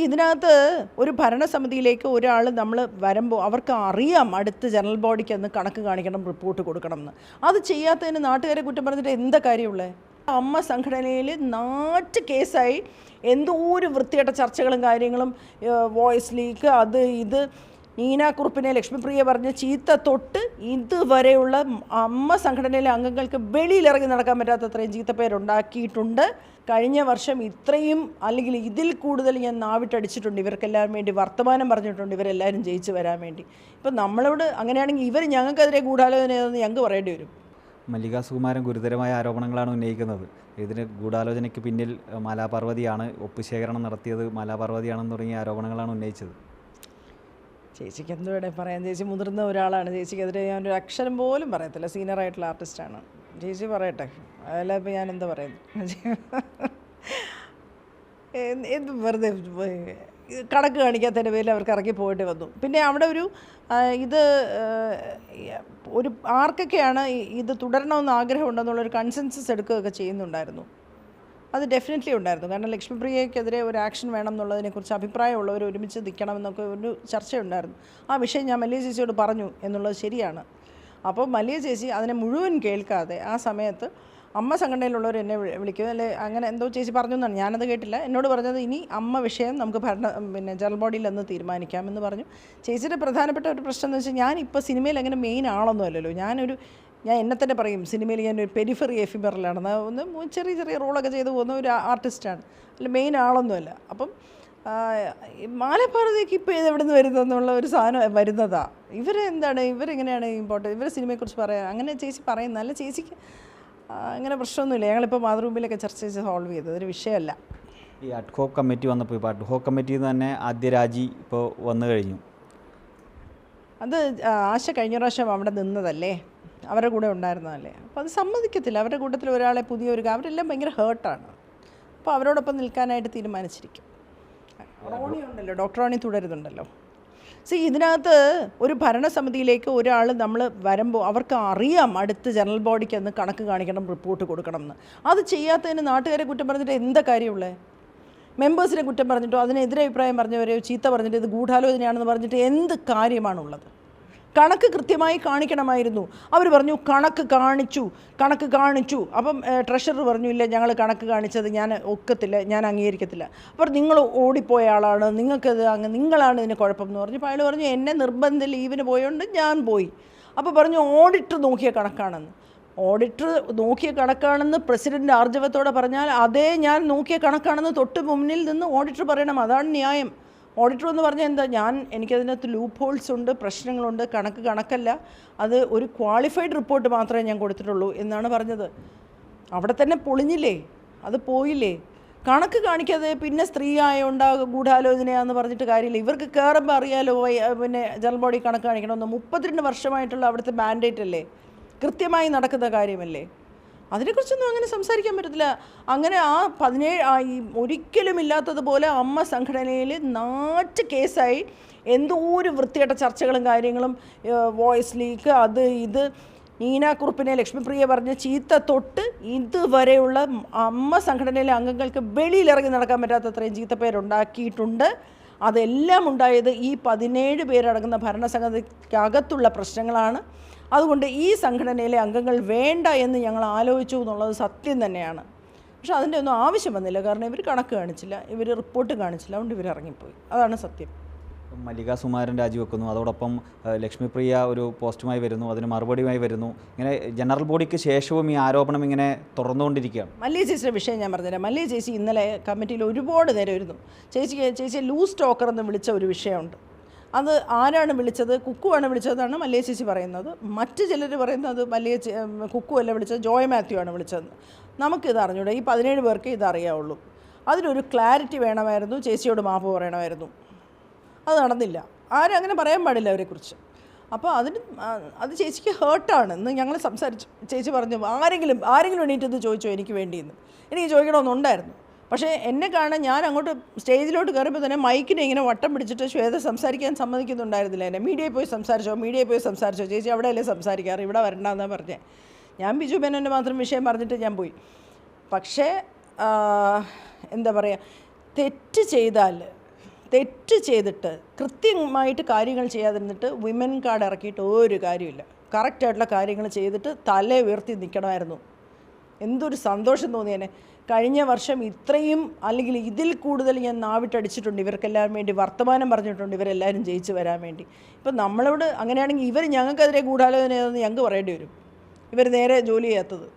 ഇതിനകത്ത് ഒരു ഭരണസമിതിയിലേക്ക് ഒരാൾ നമ്മൾ വരുമ്പോൾ അവർക്ക് അറിയാം അടുത്ത ജനറൽ ബോഡിക്ക് ഒന്ന് കണക്ക് കാണിക്കണം, റിപ്പോർട്ട് കൊടുക്കണം എന്ന്. അത് ചെയ്യാത്തതിന് നാട്ടുകാരെ കുറ്റം പറഞ്ഞിട്ട് എന്താ കാര്യമുള്ളത്? അമ്മ സംഘടനയിൽ നാറ്റ് കേസായി എന്തോ ഒരു വൃത്തികെട്ട ചർച്ചകളും കാര്യങ്ങളും, വോയിസ് ലീക്ക്, അത് ഇത്, നീനാക്കുറുപ്പിനെ ലക്ഷ്മിപ്രിയ പറഞ്ഞ ചീത്ത തൊട്ട് ഇതുവരെയുള്ള അമ്മ സംഘടനയിലെ അംഗങ്ങൾക്ക് വെളിയിലിറങ്ങി നടക്കാൻ പറ്റാത്തത്രയും ചീത്തപ്പേരുണ്ടാക്കിയിട്ടുണ്ട്. കഴിഞ്ഞ വർഷം ഇത്രയും അല്ലെങ്കിൽ ഇതിൽ കൂടുതൽ ഞാൻ നാവിട്ടടിച്ചിട്ടുണ്ട്. ഇവർക്കെല്ലാവരും വേണ്ടി വർത്തമാനം പറഞ്ഞിട്ടുണ്ട്, ഇവരെല്ലാവരും ജയിച്ച് വരാൻ വേണ്ടി. ഇപ്പം നമ്മളോട് അങ്ങനെയാണെങ്കിൽ ഇവർ ഞങ്ങൾക്കെതിരെ ഗൂഢാലോചന ചെയ്തെന്ന് ഞങ്ങൾക്ക് പറയേണ്ടി വരും. മല്ലിക സുകുമാരൻ ഗുരുതരമായ ആരോപണങ്ങളാണ് ഉന്നയിക്കുന്നത്. ഇതിന് ഗൂഢാലോചനയ്ക്ക് പിന്നിൽ മാലാപാർവതിയാണ്, ഒപ്പുശേഖരണം നടത്തിയത് മാലാപാർവതിയാണെന്ന് തുടങ്ങിയ ആരോപണങ്ങളാണ് ഉന്നയിച്ചത്. ചേച്ചിക്ക് എന്തോ ഇവിടെ പറയാം, ചേച്ചി മുതിർന്ന ഒരാളാണ്, ചേച്ചിക്കെതിരെ ഞാനൊരു അക്ഷരം പോലും പറയത്തില്ല. സീനിയറായിട്ടുള്ള ആർട്ടിസ്റ്റാണ്, ചേച്ചി പറയട്ടെ, അതല്ല ഇപ്പം ഞാൻ എന്താ പറയുന്നത്? എന്ത് വെറുതെ കണക്ക് കാണിക്കാത്തതിൻ്റെ പേരിൽ അവർക്ക് ഇറങ്ങി പോയിട്ട് വന്നു. പിന്നെ അവിടെ ഇത് ഒരു ആർക്കൊക്കെയാണ് ഇത് തുടരണമെന്ന് ആഗ്രഹമുണ്ടെന്നുള്ളൊരു കൺസെൻസസ് എടുക്കുകയൊക്കെ ചെയ്യുന്നുണ്ടായിരുന്നു. അത് ഡെഫിനറ്റ്ലി ഉണ്ടായിരുന്നു. കാരണം ലക്ഷ്മിപ്രിയയ്ക്കെതിരെ ഒരു ആക്ഷൻ വേണം എന്നുള്ളതിനെക്കുറിച്ച് അഭിപ്രായമുള്ളവർ ഒരുമിച്ച് നിൽക്കണമെന്നൊക്കെ ഒരു ചർച്ചയുണ്ടായിരുന്നു. ആ വിഷയം ഞാൻ മല്ലിക ചേച്ചിയോട് പറഞ്ഞു എന്നുള്ളത് ശരിയാണ്. അപ്പോൾ മല്ലിക ചേച്ചി അതിനെ മുഴുവൻ കേൾക്കാതെ ആ സമയത്ത് അമ്മ സംഘടനയിലുള്ളവർ എന്നെ വിളിക്കും, അല്ലെ അങ്ങനെ എന്തോ ചേച്ചി പറഞ്ഞു എന്നാണ്, ഞാനത് കേട്ടില്ല. എന്നോട് പറഞ്ഞത് ഇനി അമ്മ വിഷയം നമുക്ക് ജനറൽ ബോഡിയിൽ അന്ന് തീരുമാനിക്കാമെന്ന് പറഞ്ഞു. ചേച്ചിയുടെ പ്രധാനപ്പെട്ട ഒരു പ്രശ്നം എന്ന് വെച്ചാൽ ഞാനിപ്പോൾ സിനിമയിൽ അങ്ങനെ മെയിൻ ആളൊന്നും അല്ലല്ലോ. ഞാൻ എന്നെ തന്നെ പറയും, സിനിമയിൽ ഞാനൊരു പെരിഫറി എഫിമറലാണെന്ന്, ഒന്ന് ചെറിയ ചെറിയ റോളൊക്കെ ചെയ്ത് പോകുന്ന ഒരു ആർട്ടിസ്റ്റാണ്, അല്ല മെയിൻ ആളൊന്നുമല്ല. അപ്പം മാലാപാർവതിക്ക് ഇപ്പോൾ ഇതെവിടെ നിന്ന് വരുന്നതെന്നുള്ള ഒരു സാധനം വരുന്നതാണ്. ഇവരെങ്ങനെയാണ് ഇമ്പോർട്ടൻ്റ്, ഇവരെ സിനിമയെക്കുറിച്ച് പറയാൻ അങ്ങനെ ചേച്ചി പറയുന്നത്. അല്ല, ചേച്ചിക്ക് അങ്ങനെ പ്രശ്നമൊന്നുമില്ല. ഞങ്ങളിപ്പോൾ മാതൃഭൂമിയിലൊക്കെ ചർച്ച ചെയ്ത് സോൾവ് ചെയ്തത് ഒരു വിഷയമല്ല. ഈ അഡ്ഹോക്ക് കമ്മിറ്റി വന്നപ്പോൾ, ഇപ്പോൾ അഡ്ഹോക്ക് കമ്മിറ്റിയിൽ നിന്ന് തന്നെ ആദ്യ രാജി ഇപ്പോൾ വന്നു കഴിഞ്ഞു. അത് ആശ കഴിഞ്ഞ പ്രാവശ്യം അവിടെ നിന്നതല്ലേ, അവരുടെ കൂടെ ഉണ്ടായിരുന്നതല്ലേ. അപ്പോൾ അത് സമ്മതിക്കത്തില്ല. അവരുടെ കൂട്ടത്തിൽ ഒരാളെ അവരെല്ലാം ഭയങ്കര ഹേർട്ടാണ്. അപ്പോൾ അവരോടൊപ്പം നിൽക്കാനായിട്ട് തീരുമാനിച്ചിരിക്കും. റോണി ഉണ്ടല്ലോ, ഡോക്ടർ റോണി തുടരുന്നുണ്ടല്ലോ. ഇതിനകത്ത് ഒരു ഭരണസമിതിയിലേക്ക് ഒരാൾ നമ്മൾ വരുമ്പോൾ അവർക്ക് അറിയാം അടുത്ത ജനറൽ ബോഡിക്ക് ഒന്ന് കണക്ക് കാണിക്കണം, റിപ്പോർട്ട് കൊടുക്കണം എന്ന്. അത് ചെയ്യാത്തതിന് നാട്ടുകാരെ കുറ്റം പറഞ്ഞിട്ട് എന്താ കാര്യമുള്ളത്? മെമ്പേഴ്സിനെ കുറ്റം പറഞ്ഞിട്ടോ അതിനെതിരെ അഭിപ്രായം പറഞ്ഞവരെയോ ചീത്ത പറഞ്ഞിട്ട് ഇത് ഗൂഢാലോചനയാണെന്ന് പറഞ്ഞിട്ട് എന്ത് കാര്യമാണുള്ളത്? കണക്ക് കൃത്യമായി കാണിക്കണമായിരുന്നു. അവർ പറഞ്ഞു കണക്ക് കാണിച്ചു. അപ്പം ട്രഷറർ പറഞ്ഞു ഇല്ല, ഞങ്ങൾ കണക്ക് കാണിച്ചത് ഞാൻ ഒക്കത്തില്ല, ഞാൻ അംഗീകരിക്കത്തില്ല. അപ്പോൾ നിങ്ങൾ ഓടിപ്പോയ ആളാണ്, നിങ്ങൾക്കത് നിങ്ങളാണ് ഇതിന് കുഴപ്പം എന്ന് പറഞ്ഞു. അപ്പോൾ അയാൾ പറഞ്ഞു എന്നെ നിർബന്ധ ലീവിന് പോയോണ്ട് ഞാൻ പോയി. അപ്പോൾ പറഞ്ഞു ഓഡിറ്റർ നോക്കിയ കണക്കാണെന്ന്. ഓഡിറ്റർ നോക്കിയ കണക്കാണെന്ന് പ്രസിഡൻ്റ് ആർജവത്തോടെ പറഞ്ഞാൽ അതേ ഞാൻ നോക്കിയ കണക്കാണെന്ന് തൊട്ട് മുന്നിൽ നിന്ന് ഓഡിറ്റർ പറയണം. അതാണ് ന്യായം. ഓഡിറ്റർ എന്ന് പറഞ്ഞാൽ എന്താ, എനിക്കതിനകത്ത് ലൂപ്പ് ഹോൾസ് ഉണ്ട്, പ്രശ്നങ്ങളുണ്ട്, കണക്കല്ല, അത് ഒരു ക്വാളിഫൈഡ് റിപ്പോർട്ട് മാത്രമേ ഞാൻ കൊടുത്തിട്ടുള്ളൂ എന്നാണ് പറഞ്ഞത്. അവിടെ തന്നെ പൊളിഞ്ഞില്ലേ, അത് പോയില്ലേ. കണക്ക് കാണിക്കാതെ പിന്നെ സ്ത്രീ ആയതുകൊണ്ട് ഗൂഢാലോചനയാന്ന് പറഞ്ഞിട്ട് കാര്യമില്ല. ഇവർക്ക് കയറുമ്പോൾ അറിയാലോ പിന്നെ ജനറൽ ബോഡി കണക്ക് കാണിക്കണമെന്ന്. 32 വർഷമായിട്ടുള്ള അവിടുത്തെ മാൻഡേറ്റ് അല്ലേ, കൃത്യമായി നടക്കുന്ന കാര്യമല്ലേ. അതിനെക്കുറിച്ചൊന്നും അങ്ങനെ സംസാരിക്കാൻ പറ്റത്തില്ല. അങ്ങനെ ആ 17 ഒരിക്കലും ഇല്ലാത്തതുപോലെ അമ്മ സംഘടനയിൽ നാറ്റ് കേസായി എന്തോ ഒരു വൃത്തികെട്ട ചർച്ചകളും കാര്യങ്ങളും, വോയിസ് ലീക്ക്, അത് ഇത്, നീനാക്കുറുപ്പിനെ ലക്ഷ്മിപ്രിയ പറഞ്ഞ ചീത്ത തൊട്ട് ഇതുവരെയുള്ള അമ്മ സംഘടനയിലെ അംഗങ്ങൾക്ക് വെളിയിലിറങ്ങി നടക്കാൻ പറ്റാത്തത്രയും ചീത്തപ്പേരുണ്ടാക്കിയിട്ടുണ്ട്. അതെല്ലാം ഉണ്ടായത് ഈ 17 പേരടങ്ങുന്ന ഭരണസമിതിക്കകത്തുള്ള പ്രശ്നങ്ങളാണ്. അതുകൊണ്ട് ഈ സംഘടനയിലെ അംഗങ്ങൾ വേണ്ട എന്ന് ഞങ്ങൾ ആലോചിച്ചു എന്നുള്ളത് സത്യം തന്നെയാണ്. പക്ഷെ അതിൻ്റെ ഒന്നും ആവശ്യം വന്നില്ല. കാരണം ഇവർ കണക്ക് കാണിച്ചില്ല, ഇവർ റിപ്പോർട്ട് കാണിച്ചില്ല, അതുകൊണ്ട് ഇവർ ഇറങ്ങിപ്പോയി. അതാണ് സത്യം. മല്ലിക സുകുമാരൻ രാജിവെക്കുന്നു, അതോടൊപ്പം ലക്ഷ്മിപ്രിയ ഒരു പോസ്റ്റുമായി വരുന്നു, അതിന് മറുപടിയുമായി വരുന്നു. ഇങ്ങനെ ജനറൽ ബോഡിക്ക് ശേഷവും ഈ ആരോപണം ഇങ്ങനെ തുറന്നുകൊണ്ടിരിക്കുകയാണ്. മല്ലിക ചേച്ചിയുടെ വിഷയം ഞാൻ പറഞ്ഞുതരാം. മല്ലിക ചേച്ചി ഇന്നലെ കമ്മിറ്റിയിൽ ഒരുപാട് നേരം ഇരുന്നു. ചേച്ചിയെ ലൂസ് ടോക്കർ എന്ന് വിളിച്ച ഒരു വിഷയമുണ്ട്. അത് ആരാണ് വിളിച്ചത്? കുക്കുവാണ് വിളിച്ചതെന്നാണ് മല്ലിക ചേച്ചി പറയുന്നത്. മറ്റ് ചിലർ പറയുന്നത് കുക്കുവല്ല വിളിച്ചത്, ജോയ് മാത്യു ആണ് വിളിച്ചതെന്ന്. നമുക്കിത് അറിഞ്ഞൂടെ, ഈ 17 പേർക്ക് ഇതറിയാവുള്ളൂ. അതിനൊരു ക്ലാരിറ്റി വേണമായിരുന്നു, ചേച്ചിയോട് മാപ്പ് പറയണമായിരുന്നു. അത് നടന്നില്ല. ആരും അങ്ങനെ പറയാൻ പാടില്ല അവരെക്കുറിച്ച്. അപ്പോൾ അത് ചേച്ചിക്ക് ഹേർട്ടാണ് എന്ന് ഞങ്ങൾ സംസാരിച്ചു. ചേച്ചി പറഞ്ഞു ആരെങ്കിലും എണീറ്റത് ചോദിച്ചോ എനിക്ക് വേണ്ടിയെന്ന്. എനിക്ക് ചോദിക്കണമെന്നുണ്ടായിരുന്നു. പക്ഷേ എന്നെ കാണാൻ ഞാൻ അങ്ങോട്ട് സ്റ്റേജിലോട്ട് കയറുമ്പോൾ തന്നെ മൈക്കിനെ ഇങ്ങനെ വട്ടം പിടിച്ചിട്ട് ശ്വേത സംസാരിക്കാൻ സമ്മതിക്കുന്നുണ്ടായിരുന്നില്ല. എന്നെ മീഡിയയിൽ പോയി സംസാരിച്ചോ ചേച്ചി അവിടെയല്ലേ സംസാരിക്കാറ്, ഇവിടെ വരണ്ടെന്നാണ് പറഞ്ഞത്. ഞാൻ ബിജു മേനോൻ്റെ മാത്രം വിഷയം പറഞ്ഞിട്ട് ഞാൻ പോയി. പക്ഷേ എന്താ പറയുക, തെറ്റ് ചെയ്താൽ തെറ്റ് ചെയ്തിട്ട് കൃത്യമായിട്ട് കാര്യങ്ങൾ ചെയ്യാതിരുന്നിട്ട് വിമൻ കാർഡ് ഇറക്കിയിട്ട് ഒരു കാര്യമില്ല. കറക്റ്റായിട്ടുള്ള കാര്യങ്ങൾ ചെയ്തിട്ട് തല ഉയർത്തി നിൽക്കണമായിരുന്നു. എന്തൊരു സന്തോഷം തോന്നിയേനെ. കഴിഞ്ഞ വർഷം ഇത്രയും അല്ലെങ്കിൽ ഇതിൽ കൂടുതൽ ഞാൻ നാവിട്ടടിച്ചിട്ടുണ്ട് ഇവർക്കെല്ലാവരും വേണ്ടി, വർത്തമാനം പറഞ്ഞിട്ടുണ്ട് ഇവരെല്ലാവരും ജയിച്ച് വരാൻ വേണ്ടി. ഇപ്പം നമ്മളോട് അങ്ങനെയാണെങ്കിൽ ഇവർ ഞങ്ങൾക്കെതിരെ ഗൂഢാലോചന ചെയ്തെന്ന് ഞങ്ങൾക്ക് പറയേണ്ടി വരും. ഇവർ നേരെ ജോലി ചെയ്യാത്തത്.